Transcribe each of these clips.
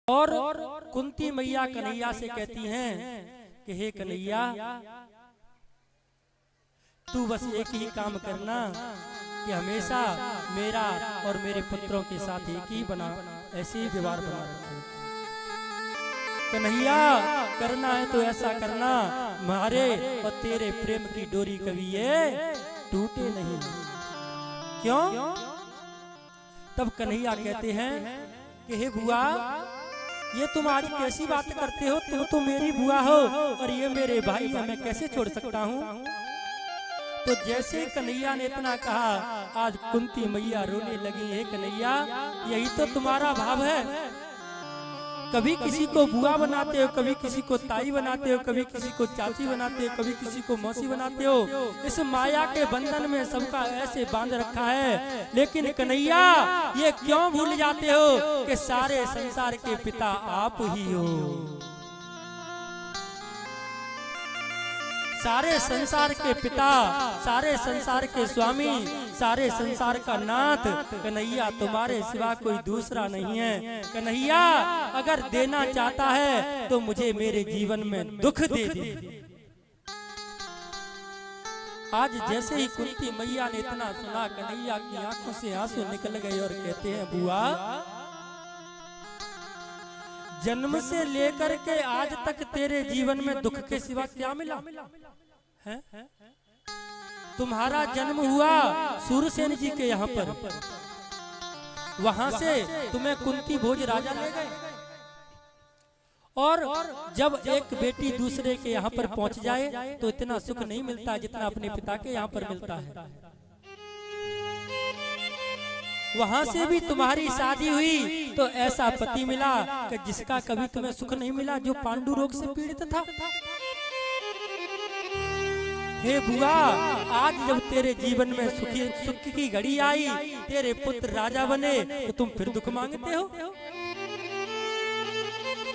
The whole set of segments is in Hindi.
और कुंती मैया कन्हैया से कहती हैं कि हे कन्हैया, तू बस एक ही काम करना कि हमेशा मेरा और मेरे पुत्रों के साथ एक ही बना ऐसे ही व्यवहार बना रखे। कन्हैया, करना है तो ऐसा करना, हमारे और तेरे प्रेम की डोरी कभी ये टूटे नहीं। क्यों? तब कन्हैया कहते हैं कि हे बुआ, ये तुम आज कैसी बात करते हो? तुम तो मेरी बुआ हो और ये मेरे भाई हैं, मैं कैसे छोड़ सकता हूँ? तो जैसे कन्हैया ने इतना कहा, आज कुंती मैया रोने लगी। है कन्हैया, यही तो तुम्हारा भाव है। कभी किसी को बुआ बनाते हो, कभी किसी को ताई बनाते हो, कभी किसी को चाची बनाते हो, कभी किसी को मौसी बनाते हो। इस माया के बंधन में सबका ऐसे बांध रखा है। लेकिन कन्हैया, ये क्यों भूल जाते हो कि सारे संसार के पिता आप ही हो? सारे संसार के पिता, सारे संसार के स्वामी, सारे संसार का नाथ कन्हैया तुम्हारे सिवा कोई दूसरा नहीं है। कन्हैया, अगर देना चाहता है तो मुझे मेरे जीवन में दुख दे दे। आज जैसे ही कुंती मैया ने इतना सुना, कन्हैया की आंखों से आंसू निकल गए और कहते हैं, बुआ, जन्म से लेकर के आज तक तेरे जीवन में दुख के सिवा क्या मिला है? तुम्हारा जन्म हुआ सूरसेन जी के यहाँ पर, वहां से तुम्हें कुंती भोज राजा ले गए। और जब एक बेटी दूसरे के यहाँ पर पहुंच जाए तो इतना सुख नहीं मिलता जितना अपने पिता के यहाँ पर मिलता है। वहां से भी तुम्हारी शादी हुई तो ऐसा पति मिला कि जिसका कभी तुम्हें सुख नहीं मिला, जो पांडु रोग से पीड़ित था। हे बुआ, आज जब तेरे जीवन में सुख की घड़ी आई, तेरे पुत्र राजा बने, तो तुम फिर दुख मांगते हो?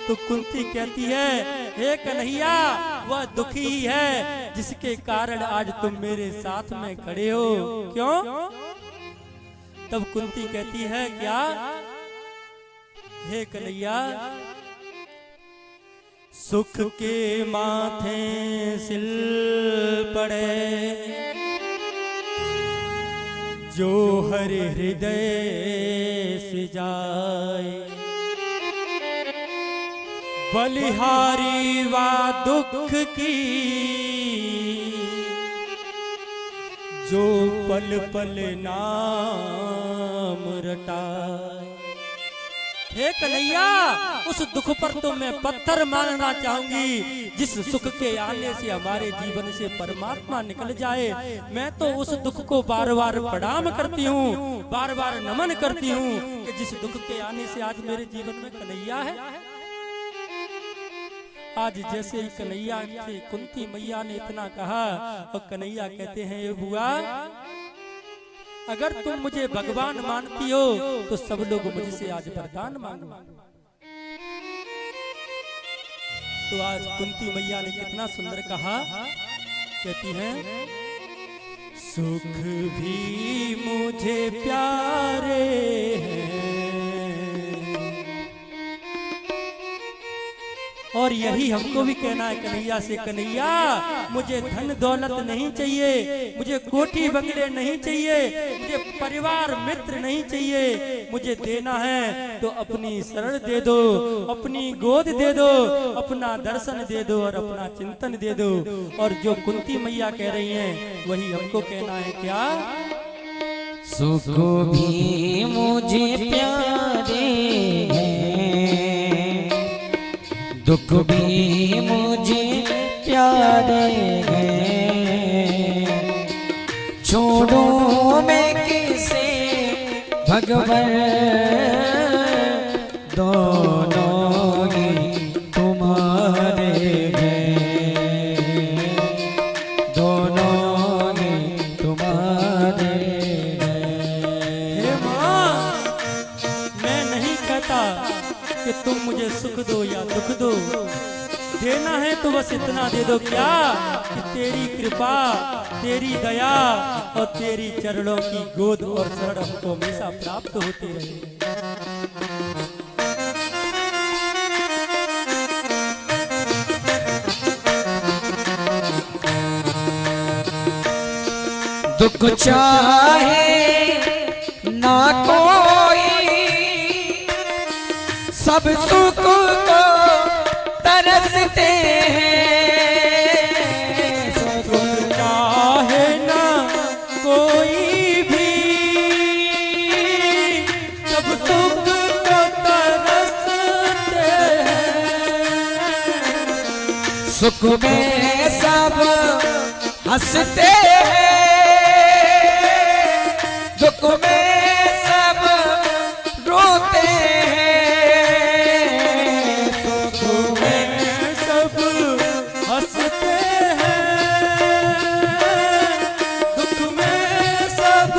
तो कुंती कहती है, हे कन्हैया, वह दुखी ही है जिसके कारण आज तुम मेरे साथ में खड़े हो। क्यों? तब कुंती कहती है, क्या? हे कन्हैया, सुख के माथे सिल पड़े, जो हर हृदय से जाए, बलिहारी वा दुख की, जो पल पल नाम रटाए। हे कन्हैया, उस दुख पर तो मैं पत्थर मारना चाहूंगी जिस सुख के आने से हमारे जीवन से परमात्मा निकल जाए। मैं तो उस दुख को बार बार प्रणाम करती हूँ, बार बार नमन करती हूँ कि जिस दुख के आने से आज मेरे जीवन में कन्हैया है। आज जैसे ही कन्हैया से कुंती मैया ने इतना कहा, और कन्हैया कहते हैं, ये बुआ, अगर तुम मुझे भगवान मानती हो तो सब लोग मुझसे आज वरदान मांगो। तो आज कुंती मैया ने कितना सुंदर कहा, कहती हैं, सुख भी मुझे प्यारे हैं और यही हमको भी कहना है कन्हैया से, कन्हैया, मुझे धन दौलत नहीं चाहिए, मुझे कोठी बंगले नहीं चाहिए, मुझे परिवार मित्र नहीं चाहिए। मुझे देना है तो अपनी शरण दे दो, अपनी गोद दे दो, अपना दर्शन दे दो और अपना चिंतन दे दो। और जो कुंती मैया कह रही हैं वही हमको कहना है, क्या? सुख भी मुझे प्यारे हैं, दुख भी मुझे प्यारे हैं, छोड़ो मैं किसे भगवान, दोनों ही तुम्हारे हैं, दोनों ही तुम्हारे हैं। हे माँ, मैं नहीं कहता कि तुम मुझे सुख दो या दुख दो, देना है तो बस इतना दे दो, क्या? कि तेरी कृपा, तेरी दया और तेरी चरणों की गोद और शरण हमको हमेशा प्राप्त होती रहे। दुख चाहे ना कोई, सब सुख को तरसते हैं। सुख चाहे ना कोई भी, सब सुख को तरसते हैं। सुख में सब हंसते हैं, दुख में सब रोते हैं। सुख में सब हंसते हैं, दुख में सब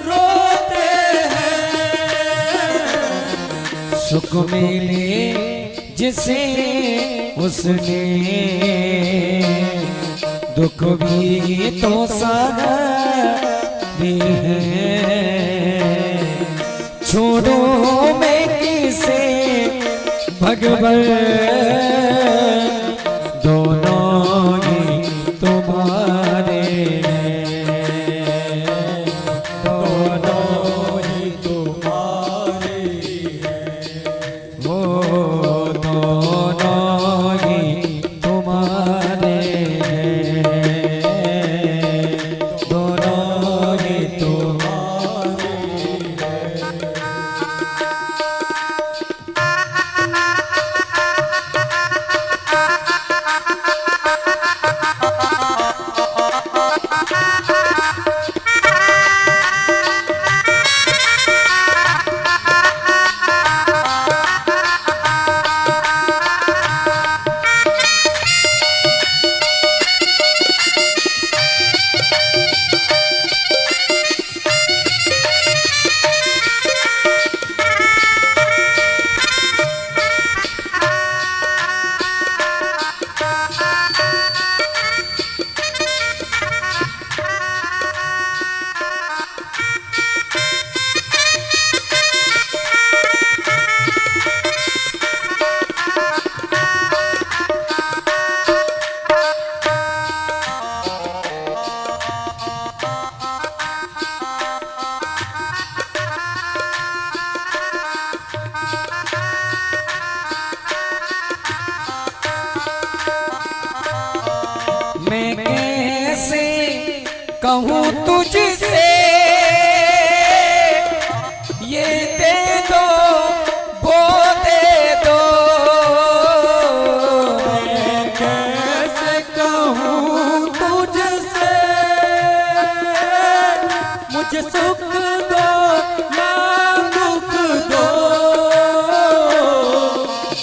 रोते हैं। सुख मिले जिसे उसने दुख भी तो सहते हैं। छोड़ो मैं किसे भगवन, दोनों ही तुम्हारे हैं। दोनों ही तुम्हारे वो दोनों ही तुम्हारे हैं, दोनों ही तुम्हारे हैं। मैं कैसे कहूँ तुझसे, ये दे दो वो दे दो। मैं कैसे कहूँ तुझसे, मुझे सुख दो ना दुख दो।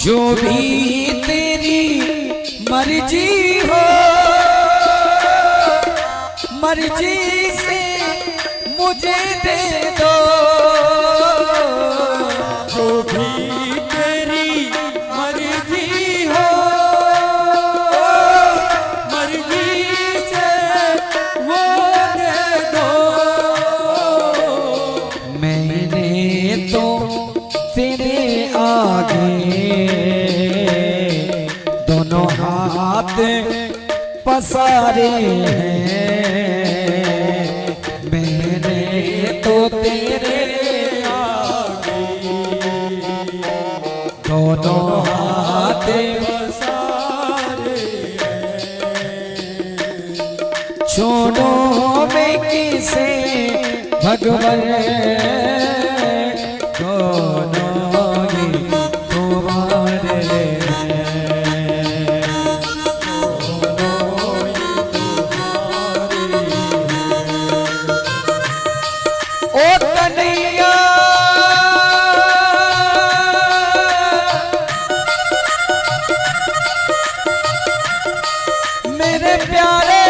जो भी तेरी मर्जी हो, मर्जी से मुझे दे दो। जो भी तेरी मर्जी हो, मर्जी से वो दे दो। मैंने तो तेरे आगे दोनों हाथ पसारे हैं। मैंने तो तेरे आगे दोनों हाथ पसारे हैं। छोड़ो मैं किसे भगवन, दोनों ही तुम्हारे हैं। ओ कन्हैया मेरे प्यारे,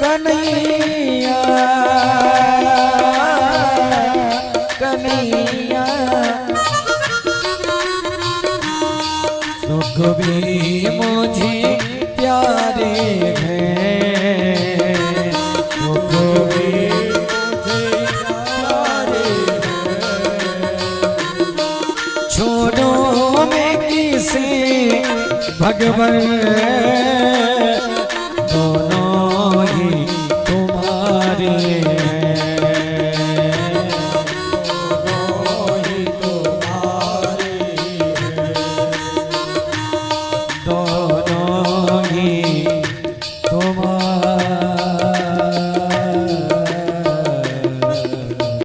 कन्हैया कन्हैया, सुख भी मुझे प्यारे हैं, सुख भी मुझे प्यारे हैं। छोड़ो मैं किस से भगवन